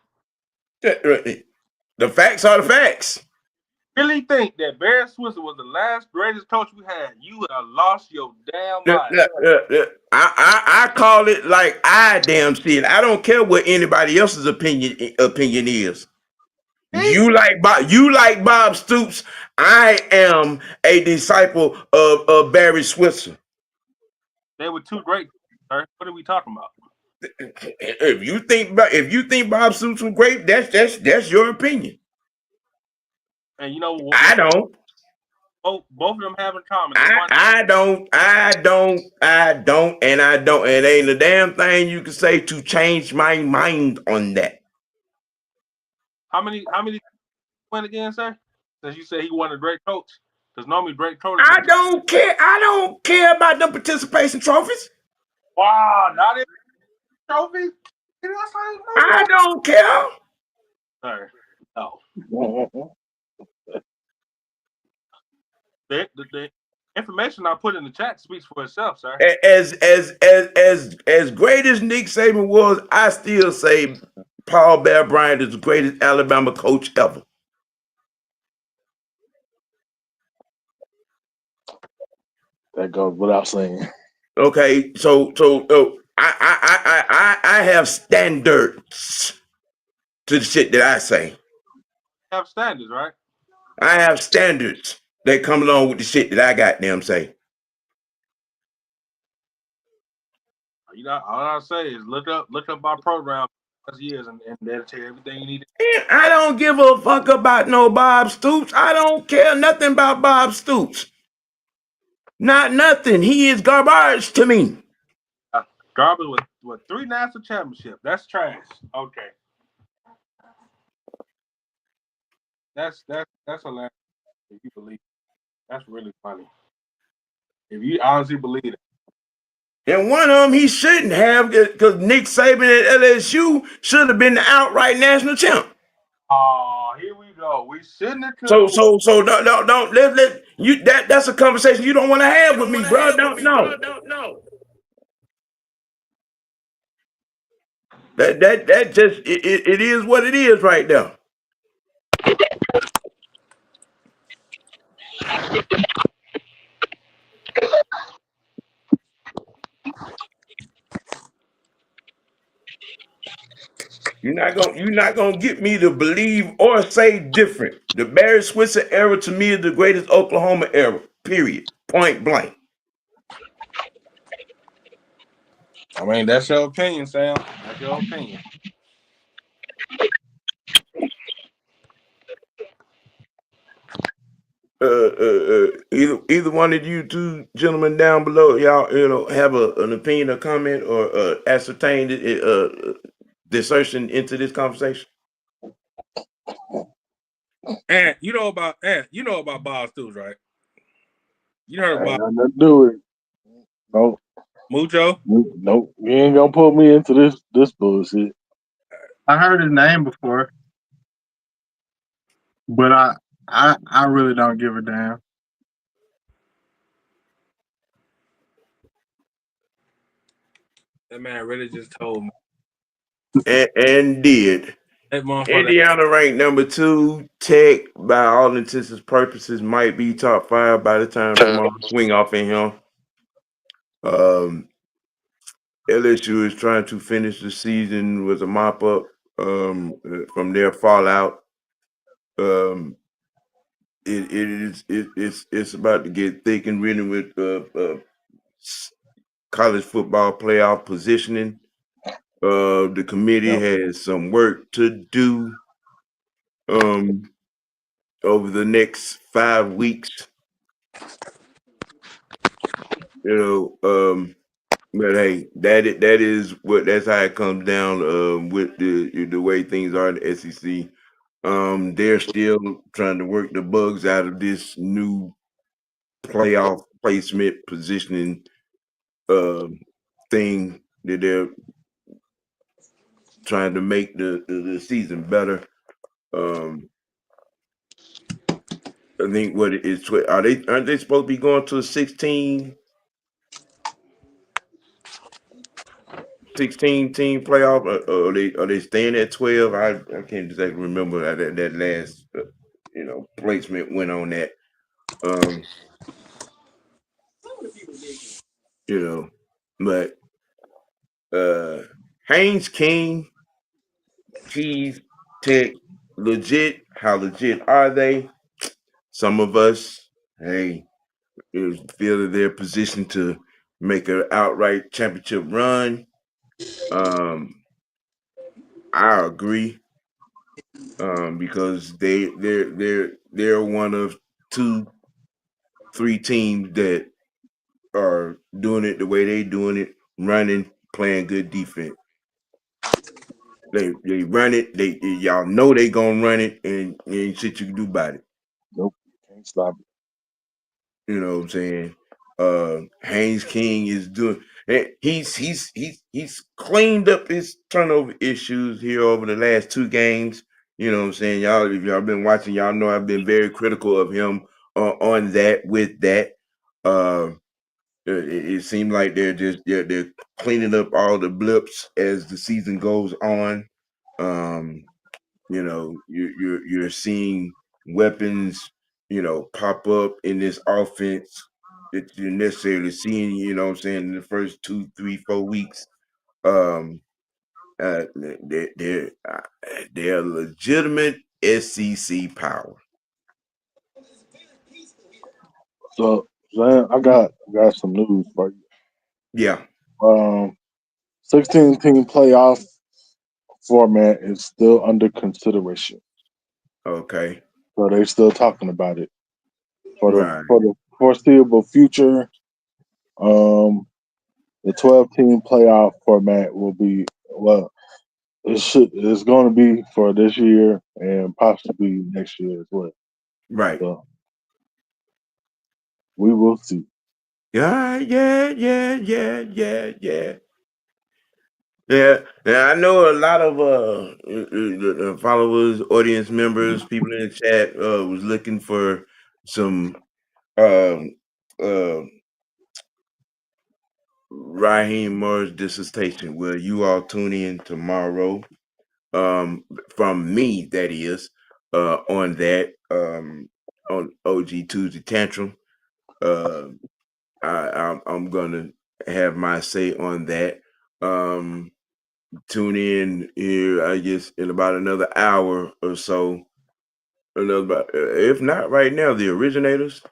The facts are the facts. Really think that Barry Switzer was the last greatest coach we had? You would have lost your damn mind. I call it like I damn see it. I don't care what anybody else's opinion is. You like Bob Stoops. I am a disciple of Barry Switzer. They were two great, sir. What are we talking about? If you think Bob Stoops was great, that's your opinion. And you know what? I don't. Both of them have in common. I don't. It ain't a damn thing you can say to change my mind on that. How many win again, sir? Since you said he wasn't a great coach, because normally great coaches. I don't care. I don't care about the participation trophies. Wow, not even trophies. I don't care. Sir, no. The information I put in the chat speaks for itself, sir. As great as Nick Saban was, I still say Paul Bear Bryant is the greatest Alabama coach ever. That goes without saying. Okay, so I have standards to the shit that I say. You have standards, right? I have standards that come along with the shit that I goddamn say. You know, all I say is look up our program last years, and that'll tell you everything you need to. And I don't give a fuck about no Bob Stoops. I don't care nothing about Bob Stoops. Not nothing. He is garbage to me. Garbage with 3 national championships. That's trash. Okay. That's hilarious if you believe it. That's really funny. If you honestly believe it. And one of them he shouldn't have, because Nick Saban at LSU should have been the outright national champ. Oh, here we go. We shouldn't have So took. don't let you that's a conversation you don't want to have with me, bro. Don't know. That just it is what it is right now. You're not gonna get me to believe or say different. The Barry Switzer era to me is the greatest Oklahoma era. Period. Point blank. I mean, that's your opinion, Sam. That's your opinion. Either one of you two gentlemen down below, y'all have an opinion or comment or ascertained desertion into this conversation. And you know about Bob Stoops, right? You heard I ain't about got nothing to do with it. No, Mucho? nope. You ain't gonna pull me into this bullshit. I heard his name before, but I really don't give a damn. That man really just told me. And did. That motherfucker. Indiana ranked number 2. Tech, by all intents and purposes, might be top 5 by the time tomorrow swing off in him. LSU is trying to finish the season with a mop up from their fallout. It's about to get thick and running with college football playoff positioning. The committee has some work to do over the next 5 weeks. But hey, that's how it comes down with the way things are in the SEC. They're still trying to work the bugs out of this new playoff placement positioning thing that they're trying to make the season better. I think what it is, aren't they supposed to be going to a 16 team playoff, or are they staying at 12? I can't exactly remember that last placement went on that. But Haynes King, Keys, Tech, legit. How legit are they? Some of us, hey, feel that they're positioned to make an outright championship run. I agree. Because they're one of 2, 3 teams that are doing it the way they doing it, running, playing good defense. They run it. Y'all know they gonna run it, and ain't shit you can do about it. Nope, can't stop it. You know what I'm saying? Haynes King is doing. He's cleaned up his turnover issues here over the last 2 games. You know what I'm saying? Y'all, if y'all been watching, y'all know I've been very critical of him on that. With that, it seemed like they're cleaning up all the blips as the season goes on. You're seeing weapons, pop up in this offense that you're necessarily seeing, what I'm saying, in the first 2, 3, 4 weeks. They're legitimate SEC power. So, Zan, I got some news for you. Yeah. 16-team playoff format is still under consideration. Okay. So they're still talking about it Right. for the foreseeable future. Um, the 12-team playoff format will be well. It's going to be for this year and possibly next year as well. Right. So we will see. Yeah, yeah, yeah, yeah, yeah, yeah. Yeah, yeah, I know a lot of followers, audience members, people in the chat was looking for some um uh Raheem Morris dissertation. Will you all tune in tomorrow? From me, that is, on that on OG Tuesday Tantrum. Uh, I'm gonna have my say on that. Um, Tune in here, I guess, in about another hour or so. If not right now, the originators,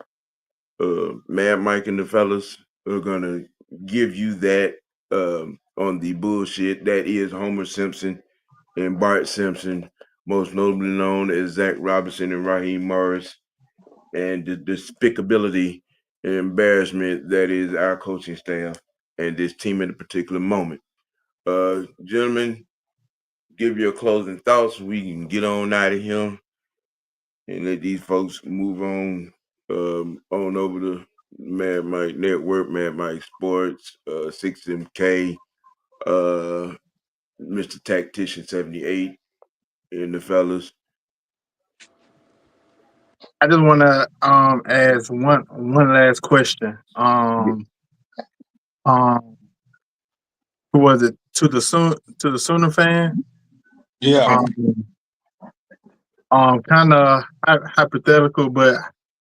Mad Mike and the fellas, are gonna give you that on the bullshit that is Homer Simpson and Bart Simpson, most notably known as Zach Robinson and Raheem Morris, and the despicability and embarrassment that is our coaching staff and this team at a particular moment. Gentlemen, give your closing thoughts. We can get on out of here and let these folks move on over to Mad Mike Network, Mad Mike Sports, 6MK, Mr. Tactician 78, and the fellas. I just want to ask one last question. Um, who was it to the Sooner fan? Yeah. Um, kind of hypothetical, but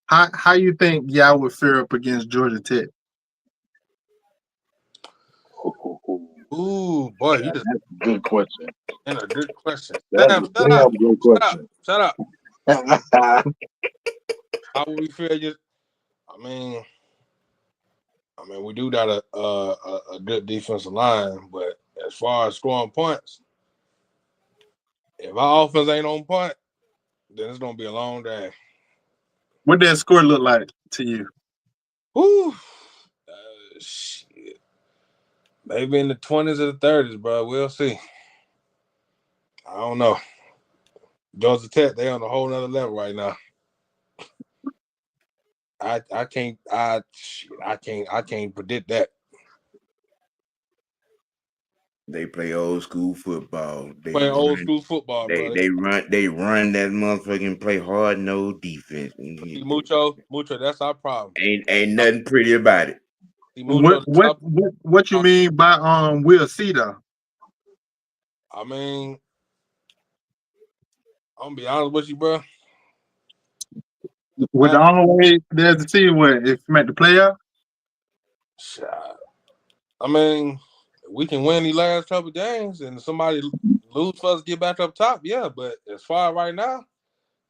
how you think y'all would fare up against Georgia Tech? Ooh, boy, you just That's a good question. in a good question. That's Sam, a shut up. damn good Shut up. question. Shut up. How would we feel? I mean, we do got a good defensive line, but as far as scoring points, if our offense ain't on point, then it's gonna be a long day. What that score look like to you? Woo. Shit. Maybe in the 20s or the 30s, bro. We'll see. I don't know. Georgia Tech, they on a whole nother level right now. I can't predict that. They play old school football. Playing old school football, bro. They run that motherfucking play hard no defense. See, Mucho, that's our problem. Ain't nothing pretty about it. See, Mucho, What you mean by we'll see though? I mean, I'm gonna be honest with you, bro. With the only way there's to see what if you make the playoff? I mean, we can win these last couple games and somebody lose for us, get back up top, yeah. But as far as right now,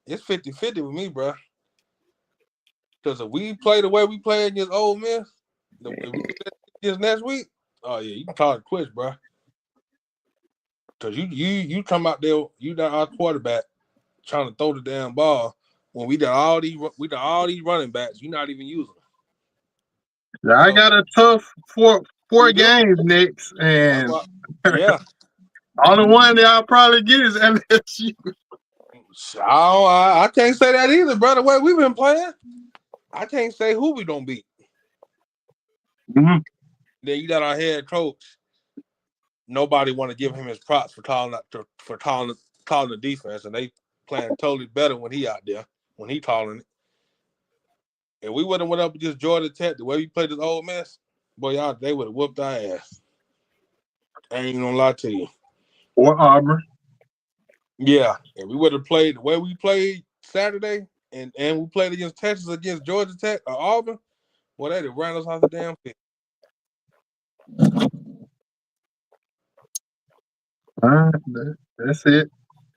it's 50-50 with me, bro. Because if we play the way we play against Ole Miss, if we play against next week, oh yeah, you can call it quits, bro. Because you come out there, you got our quarterback trying to throw the damn ball when we got all these running backs. You're not even using them. Yeah, I got a tough four games next, and yeah. only one that I'll probably get is LSU. I can't say that either, bro. The way we've been playing, I can't say who we don't beat. Mm-hmm. Then you got our head coach. Nobody want to give him his props for calling the defense, and they playing totally better when he out there when he calling it. If we would have went up against Georgia Tech the way we played this Ole Miss, boy, y'all they would have whooped our ass. I ain't even gonna lie to you. Or Auburn. Yeah, if we would have played the way we played Saturday, and we played against Texas, against Georgia Tech or Auburn, well, they'd have ran us off the damn field. That's it.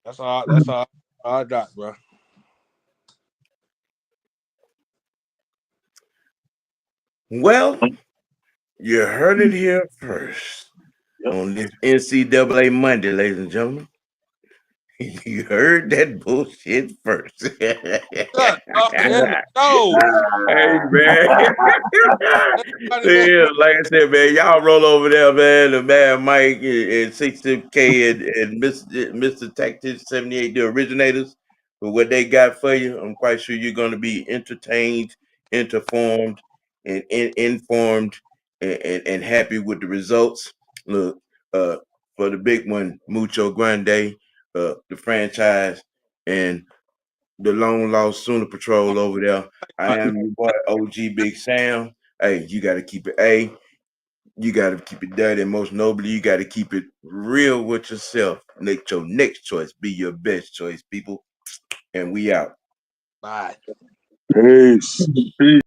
That's all I got, bro. Well, you heard it here first. Yep. on this NCAA Monday, ladies and gentlemen. You heard that bullshit first. Shut up in the show. Hey man. Everybody know. Yeah, like I said, man, y'all roll over there, man. The man Mike and 60K and Mr. Tactics 78, the originators, for what they got for you. I'm quite sure you're gonna be entertained, informed, and informed and happy with the results. Look, uh for the big one, Mucho Grande, the franchise, and the long lost Sooner Patrol over there. I am your boy OG Big Sam. Hey, you gotta keep it you gotta keep it dirty, and most nobly, you gotta keep it real with yourself. Make your next choice be your best choice, people. And we out. Bye. Peace. Peace.